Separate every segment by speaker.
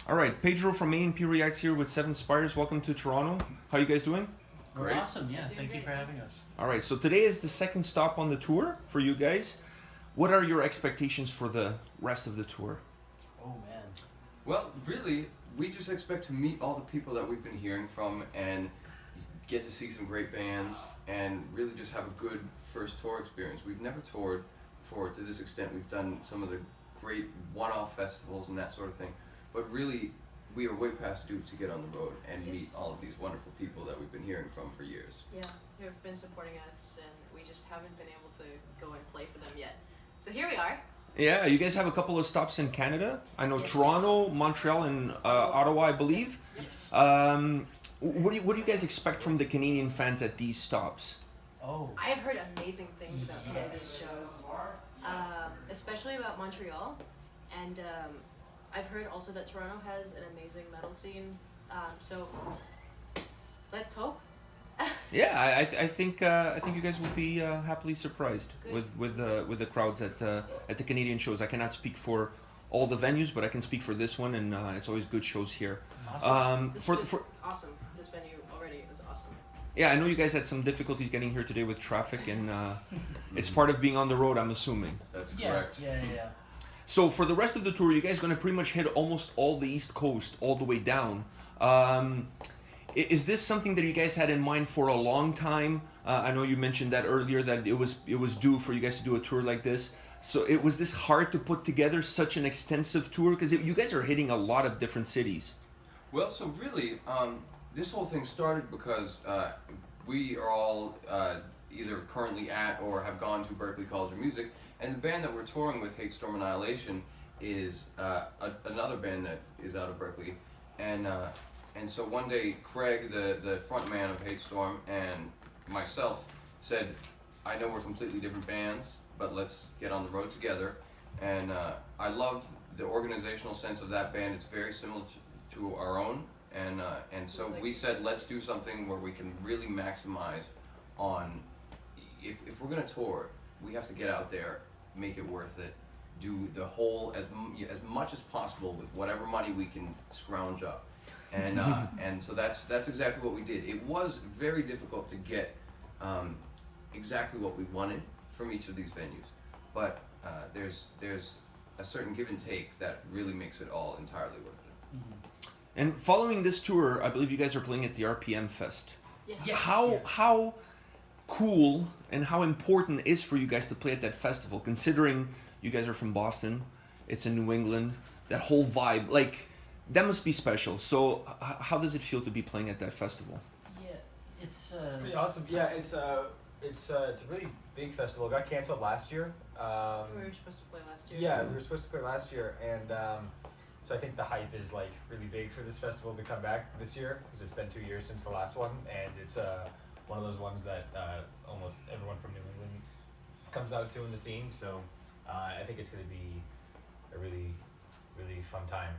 Speaker 1: All right, Pedro from A&P-REACTS here with 7 Spires. Welcome to Toronto. How you guys doing?
Speaker 2: We're
Speaker 3: Great.
Speaker 2: awesome, yeah. Thank you for having us.
Speaker 1: All right, so today is the second stop on the tour for you guys. What are your expectations for the rest of the tour?
Speaker 2: Oh, man.
Speaker 3: Well, really, we just expect to meet all the people that we've been hearing from and get to see some great bands and really just have a good first tour experience. We've never toured before to this extent. We've done some of the great one-off festivals and that sort of thing. But really, we are way past due to get on the road and meet all of these wonderful people that we've been hearing from for years.
Speaker 4: Yeah, who've been supporting us, and we just haven't been able to go and play for them yet. So here we are.
Speaker 1: Yeah, you guys have a couple of stops in Canada. I know
Speaker 4: Yes.
Speaker 1: Toronto, Montreal, and Ottawa, I believe.
Speaker 2: Yes.
Speaker 1: What do you guys expect from the Canadian fans at these stops?
Speaker 2: Oh.
Speaker 4: I have heard amazing things about Canadian
Speaker 2: Yes.
Speaker 4: shows, especially about Montreal, and I've heard also that Toronto has an amazing metal scene. So let's hope.
Speaker 1: Yeah, I think you guys will be happily surprised
Speaker 4: Good.
Speaker 1: with the crowds at the Canadian shows. I cannot speak for all the venues, but I can speak for this one, and it's always good shows here.
Speaker 2: Awesome.
Speaker 4: This
Speaker 1: For
Speaker 4: was awesome. This venue already was awesome.
Speaker 1: yeah, I know you guys had some difficulties getting here today with traffic, and it's part of being on the road, I'm assuming.
Speaker 3: That's
Speaker 2: Yeah,
Speaker 3: correct.
Speaker 2: yeah.
Speaker 1: So for the rest of the tour, you guys are going to pretty much hit almost all the East Coast, all the way down. Is this something that you guys had in mind for a long time? I know you mentioned that earlier, that it was due for you guys to do a tour like this. So was this hard to put together such an extensive tour? Because you guys are hitting a lot of different cities.
Speaker 3: Well, so really, this whole thing started because we are all either currently at or have gone to Berklee College of Music, and the band that we're touring with, Hate Storm Annihilation, is another band that is out of Berklee, and so one day Craig, the front man of Hate Storm, and myself said, I know we're completely different bands, but let's get on the road together, and I love the organizational sense of that band. It's very similar to our own, and so we said, let's do something where we can really maximize on, if we're gonna tour, we have to get out there, make it worth it, do the whole as much as possible with whatever money we can scrounge up, and so that's exactly what we did. It was very difficult to get exactly what we wanted from each of these venues, but there's a certain give and take that really makes it all entirely worth it.
Speaker 2: Mm-hmm.
Speaker 1: And following this tour, I believe you guys are playing at the RPM Fest.
Speaker 4: Yes.
Speaker 2: Yes.
Speaker 1: How cool and how important is for you guys to play at that festival, considering you guys are from Boston, it's in New England, that whole vibe, like, that must be special. So how does it feel to be playing at that festival?
Speaker 2: Yeah, it's
Speaker 5: pretty awesome. Yeah, it's a really big festival. It got canceled last year.
Speaker 4: We were supposed to play last year.
Speaker 5: Yeah, we were supposed to play last year, and so I think the hype is like really big for this festival to come back this year, because it's been 2 years since the last one, and it's one of those ones that almost everyone from New England comes out to in the scene. So I think it's going to be a really, really fun time.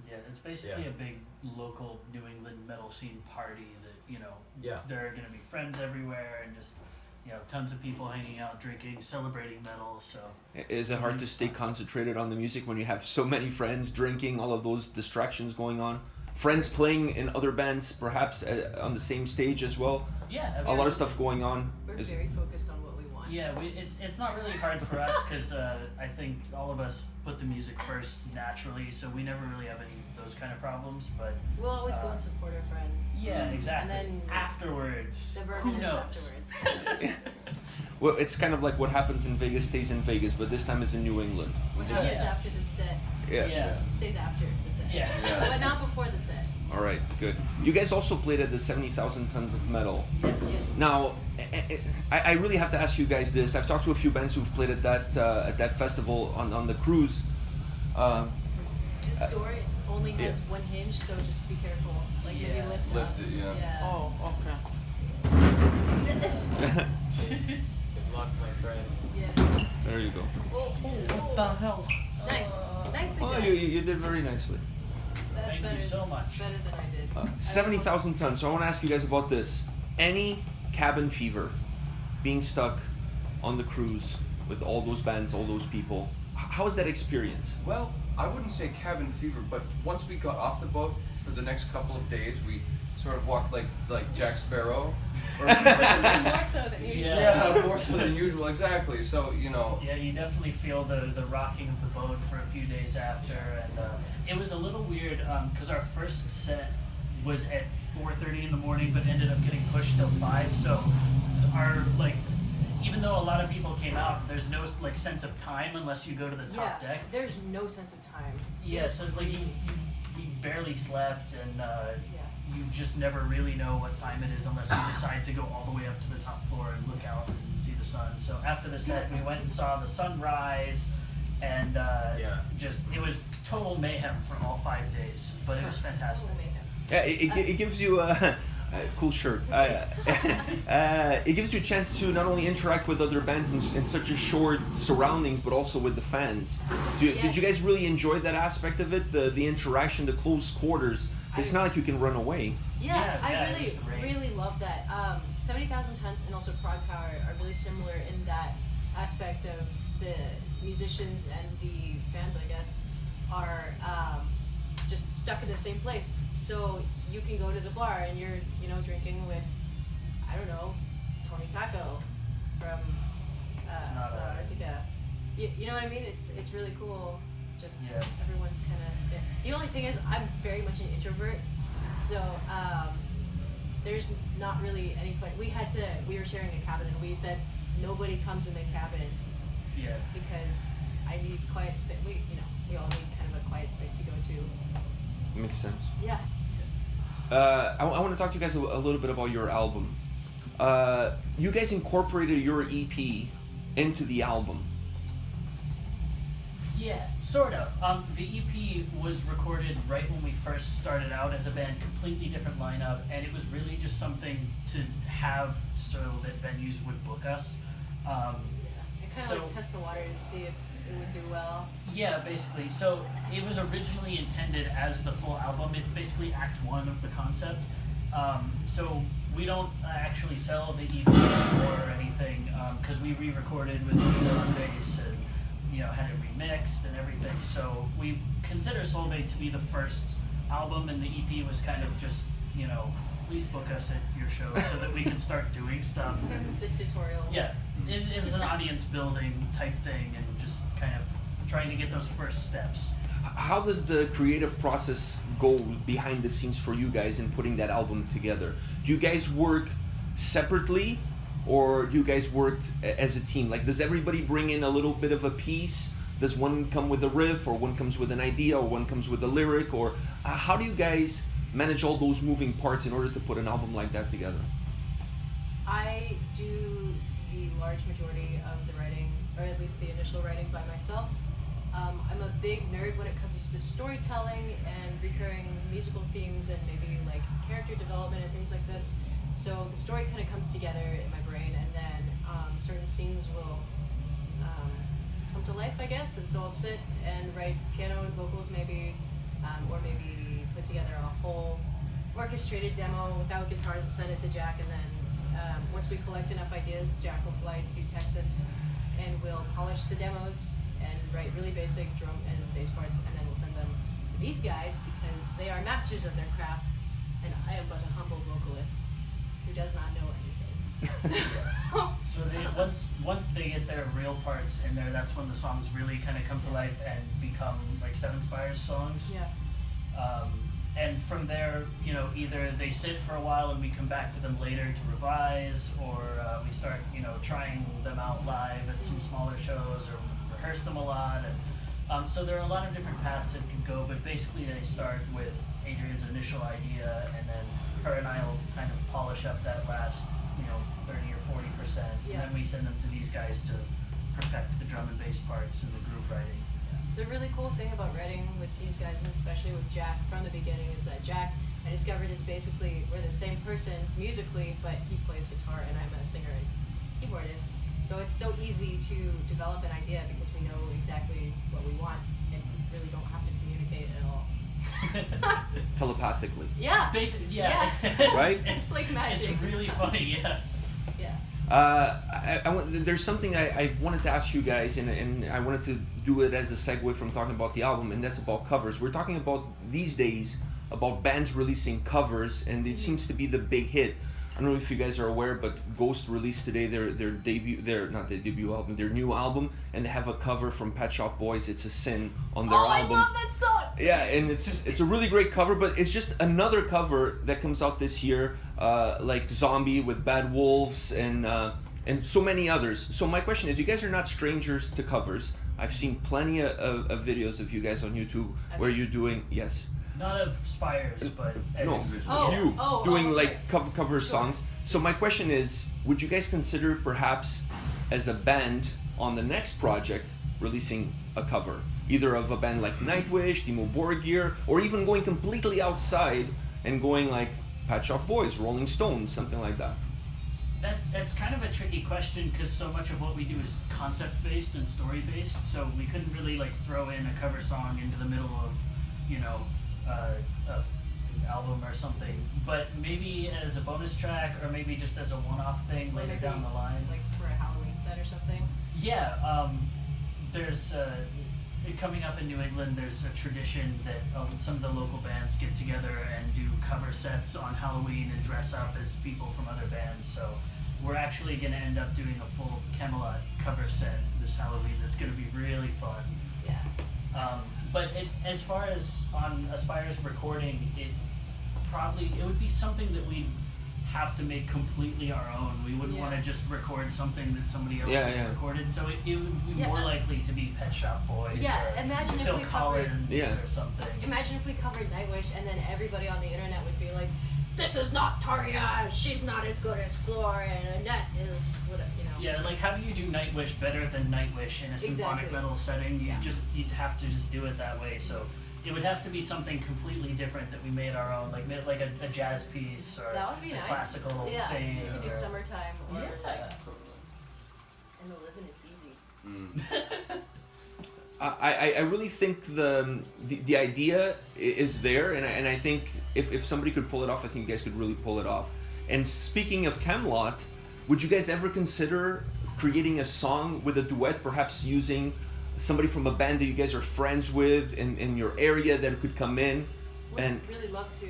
Speaker 2: yeah, it's basically a big local New England metal scene party that,
Speaker 5: Yeah.
Speaker 2: there are gonna be friends everywhere and just, tons of people hanging out, drinking, celebrating metal, so
Speaker 1: Is it hard to stay concentrated on the music when you have so many friends drinking, all of those distractions going on? Friends playing in other bands, perhaps on the same stage as well.
Speaker 2: yeah,
Speaker 1: A
Speaker 2: absolutely.
Speaker 1: lot of stuff going on.
Speaker 4: We're
Speaker 1: Is-
Speaker 4: very focused on what we want.
Speaker 2: Yeah, it's not really hard for us because I think all of us put the music first naturally, so we never really have any of those kind of problems. But
Speaker 4: We'll always go and support our friends.
Speaker 2: yeah, exactly.
Speaker 4: And then
Speaker 2: afterwards,
Speaker 4: The
Speaker 2: who
Speaker 4: bourbon is
Speaker 2: knows?
Speaker 4: afterwards.
Speaker 1: Well, it's kind of like what happens in Vegas stays in Vegas, but this time it's in New England.
Speaker 4: What happens
Speaker 2: Yeah.
Speaker 4: after the set
Speaker 2: Yeah.
Speaker 4: stays after the set.
Speaker 2: Yeah.
Speaker 3: Yeah.
Speaker 4: But not before the set.
Speaker 1: All right, good. You guys also played at the 70,000 Tons of Metal.
Speaker 2: Yes.
Speaker 1: Now, I really have to ask you guys this. I've talked to a few bands who've played at that festival on the cruise.
Speaker 4: This door only has one hinge, so just be careful. Like maybe
Speaker 2: Yeah.
Speaker 4: lift up.
Speaker 3: Lift it, yeah.
Speaker 6: Oh, okay.
Speaker 5: Good luck, my friend.
Speaker 4: Yes.
Speaker 1: There you go.
Speaker 4: Oh,
Speaker 6: What the hell?
Speaker 4: nice. Nicely
Speaker 1: Oh,
Speaker 4: done.
Speaker 1: you did very nicely.
Speaker 4: That's
Speaker 2: Thank
Speaker 4: better,
Speaker 2: you so much.
Speaker 4: Better than I did.
Speaker 1: 70,000 tons. So I want to ask you guys about this. Any cabin fever, being stuck on the cruise with all those bands, all those people. How is that experience?
Speaker 3: Well, I wouldn't say cabin fever, but once we got off the boat for the next couple of days, we sort of walked like Jack Sparrow.
Speaker 4: More so than usual.
Speaker 3: Yeah, more so than usual, exactly. So, you know.
Speaker 2: Yeah, you definitely feel the rocking of the boat for a few days after, and it was a little weird because our first set was at 4:30 in the morning, but ended up getting pushed till 5. So our even though a lot of people came out, there's no sense of time unless you go to the top deck.
Speaker 4: There's no sense of time.
Speaker 2: Yeah, so you barely slept, and you just never really know what time it is unless you decide to go all the way up to the top floor and look out and see the sun. So after the set, we went and saw the sunrise, and it was total mayhem for all 5 days, but it was fantastic.
Speaker 4: Total mayhem.
Speaker 1: Yeah, it gives you a cool shirt. It gives you a chance to not only interact with other bands in such a short surroundings, but also with the fans. Did you guys really enjoy that aspect of it? The interaction, the close quarters. It's not like you can run away.
Speaker 4: Yeah, I really love that. 70,000 Tons and also Prog Power are really similar in that aspect of the musicians and the fans, I guess, are just stuck in the same place. So you can go to the bar and you're, drinking with, I don't know, Tony Paco from Antarctica. You know what I mean? It's really cool. Just everyone's kind of there. The only thing is, I'm very much an introvert, so there's not really any point. We were sharing a cabin, and we said nobody comes in the cabin.
Speaker 2: Yeah.
Speaker 4: Because I need quiet space. We all need kind of a quiet space to go to.
Speaker 1: Makes sense.
Speaker 4: Yeah.
Speaker 1: I want to talk to you guys a little bit about your album. You guys incorporated your EP into the album.
Speaker 2: Yeah, sort of. The EP was recorded right when we first started out as a band, completely different lineup, and it was really just something to have so that venues would book us.
Speaker 4: It kind of test the waters, see if it would do well.
Speaker 2: Yeah, basically. So it was originally intended as the full album. It's basically Act 1 of the concept. So we don't actually sell the EP or anything because we re-recorded with Nihil on bass and had it remixed and everything. So we consider Solvay to be the first album, and the EP was kind of just, please book us at your show so that we can start doing stuff.
Speaker 4: It was the tutorial.
Speaker 2: Yeah, it was an audience building type thing, and just kind of trying to get those first steps.
Speaker 1: How does the creative process go behind the scenes for you guys in putting that album together? Do you guys work separately, or do you guys work as a team? Does everybody bring in a little bit of a piece? Does one come with a riff, or one comes with an idea, or one comes with a lyric, or how do you guys manage all those moving parts in order to put an album like that together?
Speaker 4: I do the large majority of the writing, or at least the initial writing, by myself. I'm a big nerd when it comes to storytelling and recurring musical themes and maybe character development and things like this. So the story kind of comes together in my brain, and then certain scenes will come to life, I guess. And so I'll sit and write piano and vocals maybe, or maybe put together a whole orchestrated demo without guitars and send it to Jack. And then once we collect enough ideas, Jack will fly to Texas and we'll polish the demos and write really basic drum and bass parts, and then we'll send them to these guys because they are masters of their craft, and I am but a humble vocalist who does not know anything.
Speaker 2: So once they get their real parts in there, that's when the songs really kind of come to life and become like Spires songs.
Speaker 4: Yeah.
Speaker 2: And from there, either they sit for a while and we come back to them later to revise, or we start, trying them out live at some smaller shows, or rehearse them a lot. And so there are a lot of different paths it can go, but basically they start with Adrian's initial idea, and then her and I will kind of polish up that last, 30 or 40%, and then we send them to these guys to perfect the drum and bass parts and the groove writing.
Speaker 4: The really cool thing about writing with these guys, and especially with Jack from the beginning, is that Jack, I discovered, is basically, we're the same person musically, but he plays guitar and I'm a singer and keyboardist. So it's so easy to develop an idea because we know exactly what we want and really don't have to communicate at all.
Speaker 1: Telepathically.
Speaker 4: Yeah.
Speaker 2: Basically, yeah.
Speaker 1: Right?
Speaker 4: It's like magic.
Speaker 2: It's really funny, yeah.
Speaker 4: Yeah.
Speaker 1: There's something I wanted to ask you guys, and I wanted to do it as a segue from talking about the album, and that's about covers. We're talking about these days about bands releasing covers, and it seems to be the big hit. I don't know if you guys are aware, but Ghost released today their new album, and they have a cover from Pet Shop Boys. It's a Sin on their album.
Speaker 4: I love that song.
Speaker 1: Yeah, and it's a really great cover, but it's just another cover that comes out this year, like Zombie with Bad Wolves and so many others. So my question is, you guys are not strangers to covers. I've seen plenty of videos of you guys on YouTube where you're doing
Speaker 2: Not of Spires, but as
Speaker 1: doing
Speaker 4: okay.
Speaker 1: like cover songs. So my question is, would you guys consider perhaps as a band on the next project releasing a cover, either of a band like Nightwish, Dimmu Borgir, or even going completely outside and going like Pet Shop Boys, Rolling Stones, something like that?
Speaker 2: That's kind of a tricky question because so much of what we do is concept based and story based, so we couldn't really like throw in a cover song into the middle of, an album or something. But maybe as a bonus track, or maybe just as a one-off thing
Speaker 4: Or
Speaker 2: later
Speaker 4: maybe,
Speaker 2: down the line.
Speaker 4: like for a Halloween set or something.
Speaker 2: Yeah, there's coming up in New England. There's a tradition that some of the local bands get together and do cover sets on Halloween and dress up as people from other bands. So we're actually going to end up doing a full Camelot cover set this Halloween. That's going to be really fun.
Speaker 4: Yeah.
Speaker 2: But as far as on Aspire's recording, it would be something that we'd have to make completely our own. We wouldn't want to just record something that somebody else has recorded. So it would be more likely to be Pet Shop Boys or
Speaker 4: imagine
Speaker 2: Phil
Speaker 4: if we
Speaker 2: Collins
Speaker 4: covered
Speaker 2: or something.
Speaker 4: Imagine if we covered Nightwish and then everybody on the internet would be like, "This is not Tarja. She's not as good as Floor, and Annette is whatever."
Speaker 2: Yeah, like how do you do Nightwish better than Nightwish in a symphonic
Speaker 4: Exactly.
Speaker 2: metal setting? You'd have to just do it that way. So it would have to be something completely different that we made our own, like a jazz piece or
Speaker 4: That would be
Speaker 2: a
Speaker 4: nice.
Speaker 2: classical thing.
Speaker 4: You could do
Speaker 2: or-
Speaker 4: Summertime or
Speaker 2: Yeah.
Speaker 4: and the living is easy.
Speaker 1: I really think the idea is there, and I think if somebody could pull it off, I think you guys could really pull it off. And speaking of Camelot, would you guys ever consider creating a song with a duet, perhaps using somebody from a band that you guys are friends with in your area that could come in?
Speaker 4: Would really love to.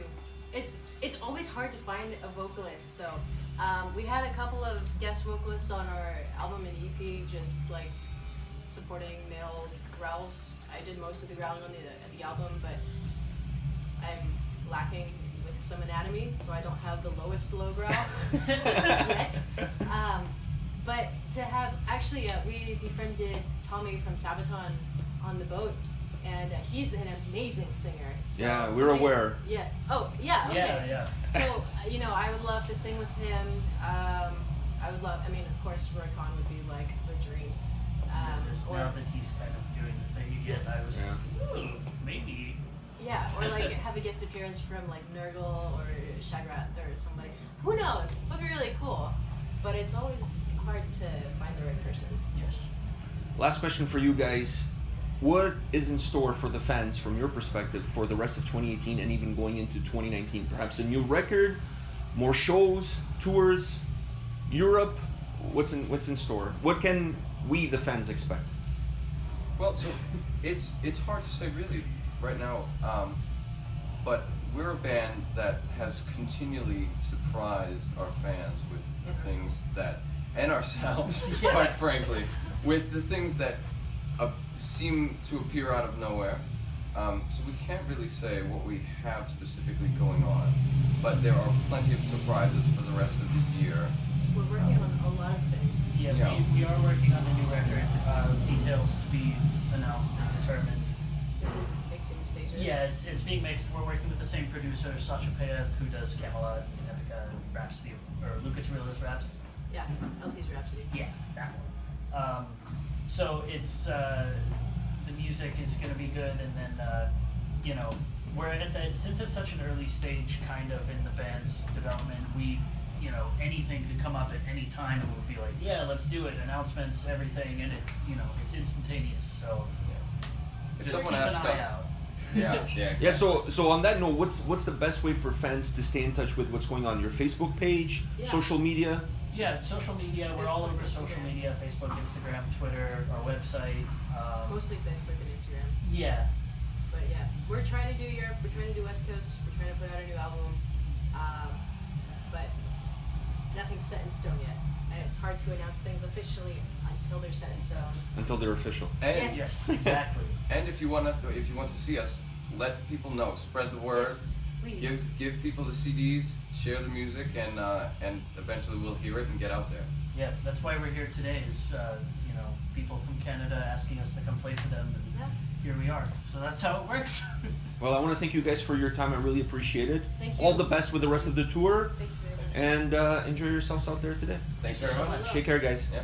Speaker 4: It's always hard to find a vocalist though. We had a couple of guest vocalists on our album and EP, just like supporting male growls. I did most of the growling on the album, but I'm lacking with some anatomy, so I don't have the lowest low growl yet. But to have we befriended Tommy from Sabaton on the boat, and he's an amazing singer. So
Speaker 1: Yeah, we're aware.
Speaker 4: Yeah. Oh, yeah. Okay.
Speaker 2: Yeah.
Speaker 4: So I would love to sing with him. I would love. I mean, of course, Roy Khan would be like the dream.
Speaker 2: Now that he's kind of doing the thing again,
Speaker 4: Yes.
Speaker 2: I was like, ooh, maybe.
Speaker 4: Yeah, or like have a guest appearance from like Nurgle or Shagrath or somebody. Who knows? It would be really cool. But it's always hard to find the right person.
Speaker 2: Yes.
Speaker 1: Last question for you guys. What is in store for the fans from your perspective for the rest of 2018 and even going into 2019? Perhaps a new record, more shows, tours, Europe? What's in store? What can we, the fans, expect?
Speaker 3: Well, so it's hard to say really right now, but we're a band that has continually surprised our fans with the things that, and ourselves, quite frankly, with the things that seem to appear out of nowhere. So we can't really say what we have specifically going on, but there are plenty of surprises for the rest of the year.
Speaker 4: We're working on a lot of things.
Speaker 2: Yeah,
Speaker 3: Yeah.
Speaker 2: We are working on the new record. Details to be announced and determined.
Speaker 4: It's in mixing stages.
Speaker 2: Yeah, it's being mixed. We're working with the same producer, Sasha Payeth, who does Camelot and Epica and Rhapsody, or Luca Turilla's Raps.
Speaker 4: Yeah. LT's Rhapsody.
Speaker 2: Yeah, that one. So it's the music is gonna be good, and then we're at that, since it's such an early stage kind of in the band's development, we anything could come up at any time and we'll be like, yeah, let's do it, announcements, everything, and it's instantaneous, so
Speaker 3: If
Speaker 2: just
Speaker 3: someone
Speaker 2: keep an
Speaker 3: asks
Speaker 2: eye
Speaker 3: us,
Speaker 2: out.
Speaker 3: exactly.
Speaker 1: Yeah, so on that note, what's the best way for fans to stay in touch with what's going on? Your Facebook page,
Speaker 4: Yeah.
Speaker 1: social media?
Speaker 2: Yeah, social media. We're all over social media: Facebook, Instagram, Twitter, our website.
Speaker 4: Mostly Facebook and Instagram.
Speaker 2: Yeah.
Speaker 4: But yeah, we're trying to do Europe. We're trying to do West Coast. We're trying to put out a new album. But nothing's set in stone yet, and it's hard to announce things officially until they're set in stone.
Speaker 1: Until they're official.
Speaker 3: And
Speaker 2: Yes, exactly.
Speaker 3: And if you want to see us, let people know. Spread the word.
Speaker 4: Yes, please.
Speaker 3: Give people the CDs. Share the music, and eventually we'll hear it and get out there.
Speaker 2: Yeah, that's why we're here today. Is people from Canada asking us to come play for them, and
Speaker 4: Yeah.
Speaker 2: here we are. So that's how it works.
Speaker 1: Well, I want to thank you guys for your time. I really appreciate it.
Speaker 4: Thank you.
Speaker 1: All the best with the rest of the tour,
Speaker 4: Thank you very much.
Speaker 1: and enjoy yourselves out there today.
Speaker 3: Thanks very
Speaker 2: so
Speaker 3: much.
Speaker 2: much.
Speaker 1: Take care, guys.
Speaker 3: Yeah.